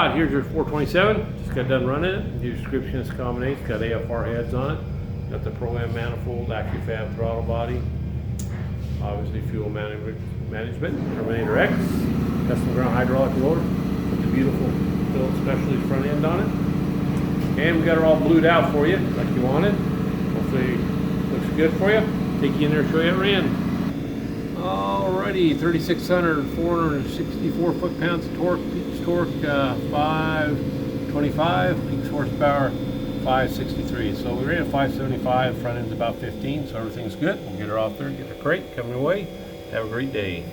Todd, here's your 427. Just got done running it. The description is combination. It's got AFR heads on it. Got the Pro-Am manifold, Accufab throttle body. Obviously fuel management. Terminator X. Custom ground hydraulic loader. With the beautiful Billet Specialties front end on it. And we got it all blued out for you, like you wanted. Hopefully it looks good for you. Take you in there and show you how it ran. Alrighty, 3,600, 464 foot-pounds of torque, peak torque 525, peak horsepower 563. So we ran at 575, front end's about 15, so everything's good. We'll get her off there, get the crate coming away. Have a great day.